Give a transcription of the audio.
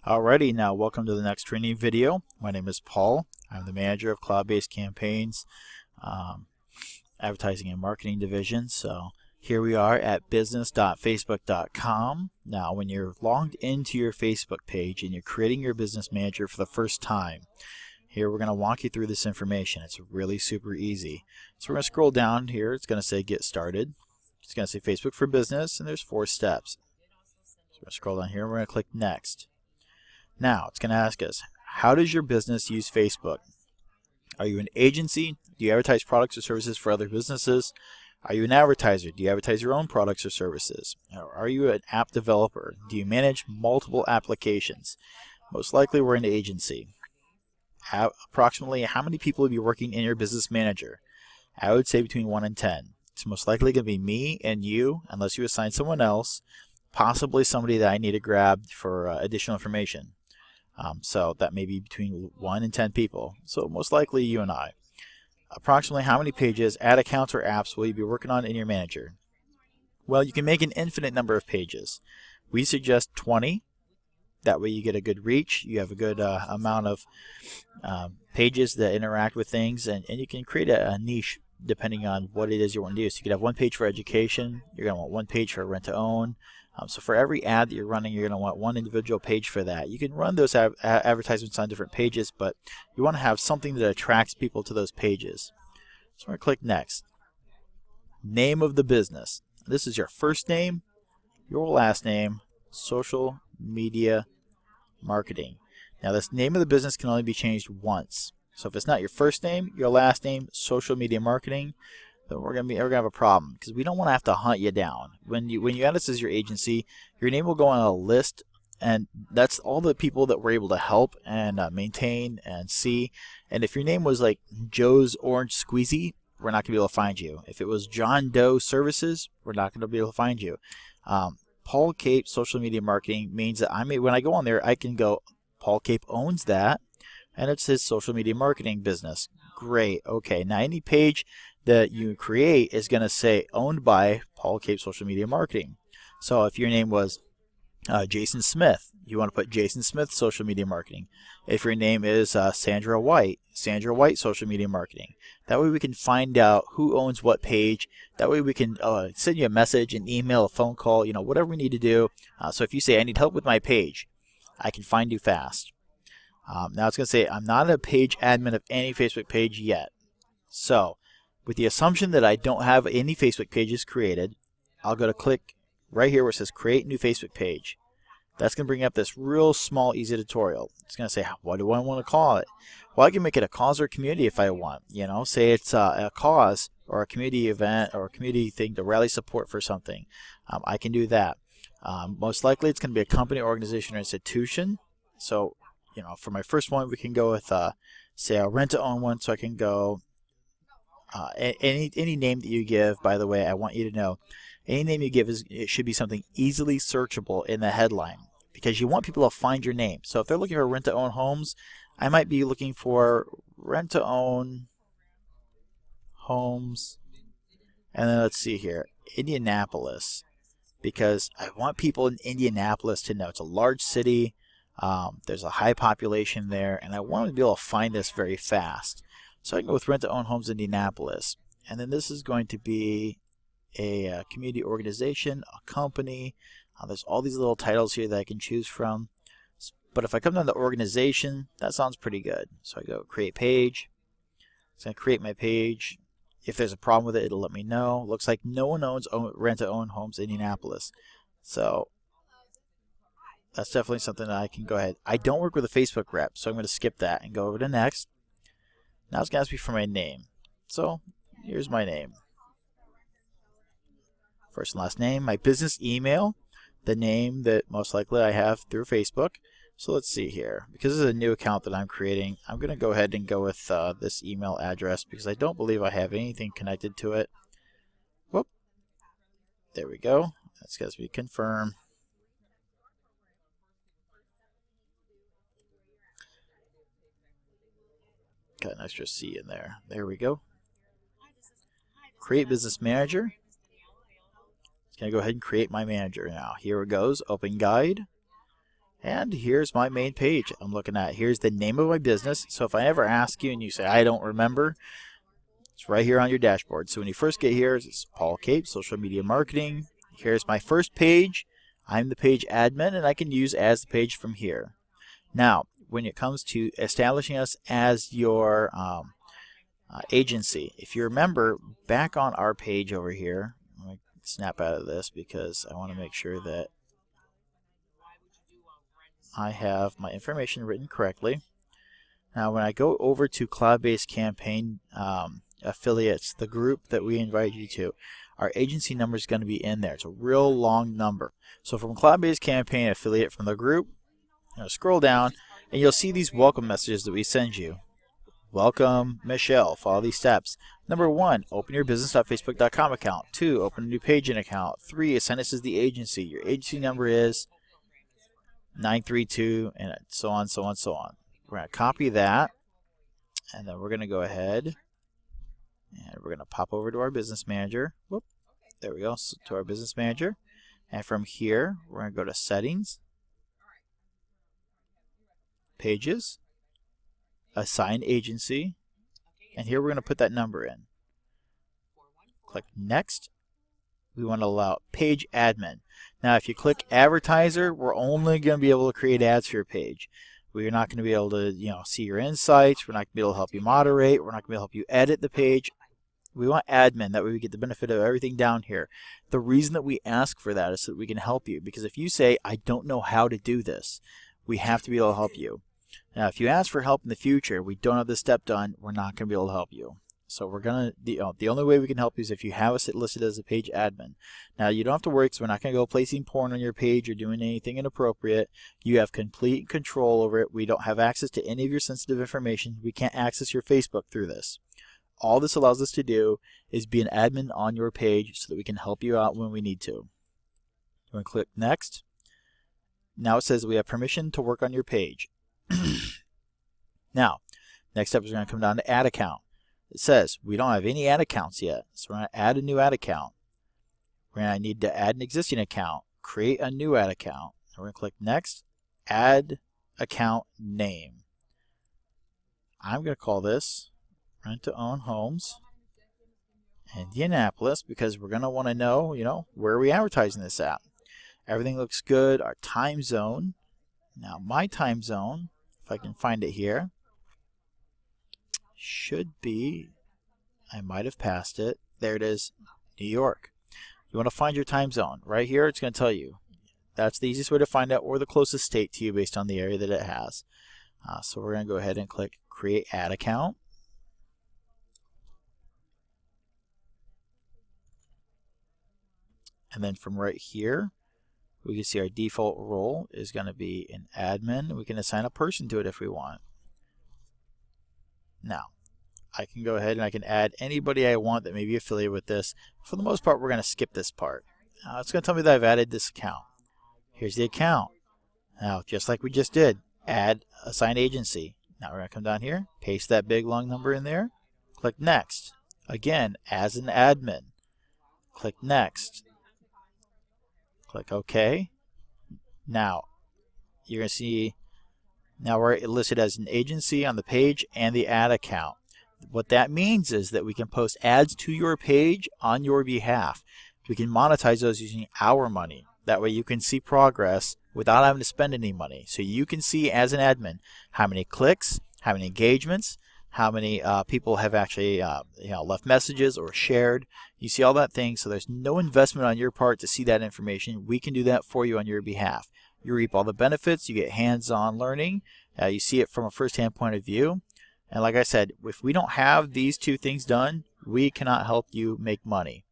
Alrighty, now welcome to the next training video. My name is Paul. I'm the manager of Cloud-Based Campaigns, Advertising and Marketing Division. So here we are at business.facebook.com. Now when you're logged into your Facebook page and you're creating your business manager for the first time, here we're going to walk you through this information. It's really super easy. So we're going to scroll down here. It's going to say Get Started. It's going to say Facebook for Business, and there's 4 steps. So we're going to scroll down here. We're going to click Next. Now, it's going to ask us, how does your business use Facebook? Are you an agency? Do you advertise products or services for other businesses? Are you an advertiser? Do you advertise your own products or services? Or are you an app developer? Do you manage multiple applications? Most likely we're an agency. Approximately how many people will be working in your business manager? I would say between 1 and 10. It's most likely going to be me and you, unless you assign someone else, possibly somebody that I need to grab for additional information. So that may be between 1 and 10 people. So most likely you and I. Approximately how many pages, ad accounts, or apps will you be working on in your manager? Well, you can make an infinite number of pages. We suggest 20. That way you get a good reach. You have a good amount of pages that interact with things, and you can create a niche depending on what it is you want to do. So you could have 1 page for education. You're going to want 1 page for rent to own. So for every ad that you're running, you're going to want 1 individual page for that. You can run those advertisements on different pages, but you want to have something that attracts people to those pages. So we're going to click Next. Name of the business. This is your first name, your last name, social media marketing. Now this name of the business can only be changed once. So if it's not your first name, your last name, social media marketing, then we're gonna have a problem, because we don't want to have to hunt you down. When you add us as your agency, your name will go on a list, and that's all the people that we're able to help and maintain and see. And if your name was like Joe's Orange Squeezy, we're not gonna be able to find you. If it was John Doe Services, we're not gonna be able to find you. Paul Cape Social Media Marketing means that when I go on there, I can go, Paul Cape owns that, and it's his social media marketing business. Great. Okay, now any page that you create is going to say owned by Paul Cape Social Media Marketing. So if your name was Jason Smith, you want to put Jason Smith Social Media Marketing. If your name is Sandra White Social Media Marketing. That way we can find out who owns what page. That way we can send you a message, an email, a phone call, whatever we need to do. So if you say, I need help with my page, I can find you fast. Now it's going to say, I'm not a page admin of any Facebook page yet. So with the assumption that I don't have any Facebook pages created, I'll go to click right here where it says Create New Facebook Page. That's going to bring up this real small, easy tutorial. It's going to say, what do I want to call it? Well, I can make it a cause or community if I want. Say it's a cause or a community event or a community thing to rally support for something. I can do that. Most likely it's going to be a company, organization, or institution. So, for my first one, we can go with, say, a rent-to-own one. So I can go any name that you give. By the way, I want you to know, any name you give it should be something easily searchable in the headline, because you want people to find your name. So if they're looking for rent-to-own homes, I might be looking for rent-to-own homes, and then let's see here, Indianapolis, because I want people in Indianapolis to know it's a large city. There's a high population there, and I want to be able to find this very fast. So I can go with rent-to-own homes Indianapolis, and then this is going to be a community organization, a company. There's all these little titles here that I can choose from. But if I come down to organization, that sounds pretty good. So I go create page. It's going to create my page. If there's a problem with it, it'll let me know. Looks like no one owns rent-to-own homes Indianapolis. So that's definitely something that I can go ahead. I don't work with a Facebook rep, so I'm going to skip that and go over to next. Now it's going to ask me for my name. So here's my name. First and last name, my business email, the name that most likely I have through Facebook. So let's see here. Because this is a new account that I'm creating, I'm going to go ahead and go with this email address, because I don't believe I have anything connected to it. Whoop. There we go. That's going to be confirm. Got an extra C in there. There we go. Create business manager. It's going to go ahead and create my manager now. Here it goes. Open guide. And here's my main page I'm looking at. Here's the name of my business. So if I ever ask you and you say, I don't remember, it's right here on your dashboard. So when you first get here, it's Paul Cape, Social Media Marketing. Here's my first page. I'm the page admin, and I can use as the page from here. Now, when it comes to establishing us as your agency, if you remember back on our page over here, let me snap out of this because I want to make sure that I have my information written correctly. Now, when I go over to Cloud-Based Campaign Affiliates, the group that we invite you to, our agency number is going to be in there. It's a real long number. So from Cloud-Based Campaign Affiliate from the group, scroll down, and you'll see these welcome messages that we send you. Welcome, Michelle. Follow these steps. Number 1, open your business.facebook.com account. 2, open a new paging account. 3, assign us as the agency. Your agency number is 932, and so on, so on, so on. We're going to copy that, and then we're going to go ahead, and we're going to pop over to our business manager. Whoop, there we go, so to our business manager. And from here, we're going to go to Settings, Pages, Assign Agency, and here we're going to put that number in. Click Next. We want to allow Page Admin. Now, if you click Advertiser, we're only going to be able to create ads for your page. We're not going to be able to, see your insights. We're not going to be able to help you moderate. We're not going to be able to help you edit the page. We want admin. That way we get the benefit of everything down here. The reason that we ask for that is so that we can help you. Because if you say, I don't know how to do this, we have to be able to help you. Now, if you ask for help in the future, we don't have this step done, we're not going to be able to help you. So we're going to, the only way we can help you is if you have us listed as a page admin. Now, you don't have to worry because we're not going to go placing porn on your page or doing anything inappropriate. You have complete control over it. We don't have access to any of your sensitive information. We can't access your Facebook through this. All this allows us to do is be an admin on your page so that we can help you out when we need to. You're going to click Next. Now it says we have permission to work on your page. Now, next step is going to come down to Add Account. It says we don't have any ad accounts yet, so we're going to add a new ad account. We're going to need to add an existing account, create a new ad account. We're going to click Next, Add Account Name. I'm going to call this Rent to Own Homes Indianapolis because we're going to want to know, where are we advertising this at. Everything looks good. Our time zone. Now, my time zone, if I can find it here, should be, I might have passed it. There it is, New York. You want to find your time zone. Right here, it's going to tell you. That's the easiest way to find out, or the closest state to you based on the area that it has. So we're going to go ahead and click Create Ad Account. And then from right here, we can see our default role is going to be an admin. We can assign a person to it if we want. Now, I can go ahead and I can add anybody I want that may be affiliated with this. For the most part, we're going to skip this part. Now, it's going to tell me that I've added this account. Here's the account. Now, just like we just did, add assign agency. Now we're going to come down here, paste that big long number in there, click Next. Again, as an admin, click Next. Click OK. Now, you're going to see now we're listed as an agency on the page and the ad account. What that means is that we can post ads to your page on your behalf. We can monetize those using our money. That way you can see progress without having to spend any money. So you can see as an admin how many clicks, how many engagements, how many people have actually left messages or shared. You see all that thing, so there's no investment on your part to see that information. We can do that for you on your behalf. You reap all the benefits, you get hands-on learning, you see it from a first-hand point of view. And like I said, if we don't have these two things done, we cannot help you make money.